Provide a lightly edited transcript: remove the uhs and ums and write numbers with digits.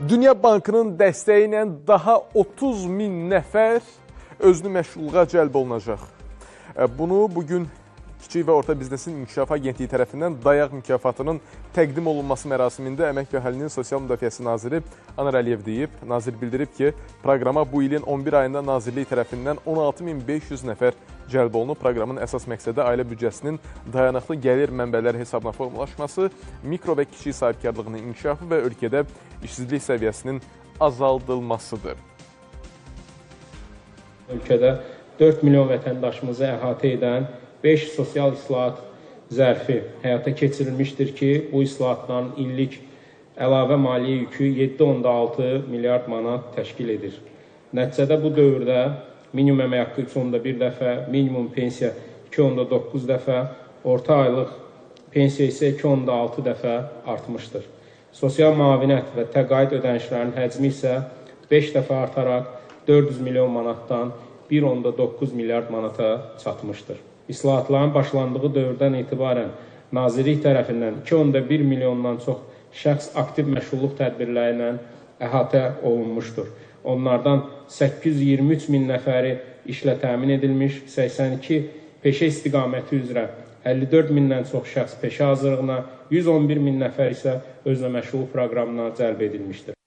Dünya Bankının dəstəyi ilə daha 30 min nəfər özünü məşğulluğa cəlb olunacaq. Bunu bugün Kiçik və Orta Biznesin İnkişafı Agentliyi tərəfindən Dayaq mükafatının təqdim olunması mərasimində Əmək və Əhalinin Sosial Müdafiəsi Naziri Anar Əliyev deyib. Nazir bildirib ki, proqrama bu ilin 11 ayında Nazirlik tərəfindən 16.500 nəfər cəlb olunub. Proqramın əsas məqsədi ailə büdcəsinin dayanıqlı gəlir mənbələri hesabına formalaşması, mikro və kiçik sahibkarlığının inkişafı və ölkədə işsizlik səviyyəsinin azaldılmasıdır. Ölkədə 4 milyon vətəndaşımızı əhatə edən 5 sosial islahat zərfi həyata keçirilmişdir ki, bu islahatların illik əlavə maliyyə yükü 7,6 milyard manat təşkil edir. Nəticədə bu dövrdə minimum əmək haqqı 3,1 dəfə, minimum pensiya 2,9 dəfə, orta aylıq pensiya isə 2,6 dəfə artmışdır. Sosial müavinət və təqaüd ödənişlərinin həcmi isə 5 dəfə artaraq 400 milyon manatdan 1,9 milyard manata çatmışdır. İslahatların başlandığı dövrdən etibarən Nazirlik tərəfindən 2,1 milyondan çox şəxs aktiv məşğulluq tədbirləri ilə əhatə olunmuşdur. Onlardan 823 min nəfəri işlə təmin edilmiş, 82 peşə istiqaməti üzrə 54 mindən çox şəxs peşə hazırlığına, 111 min nəfər isə özünə məşğulluq proqramına cəlb edilmişdir.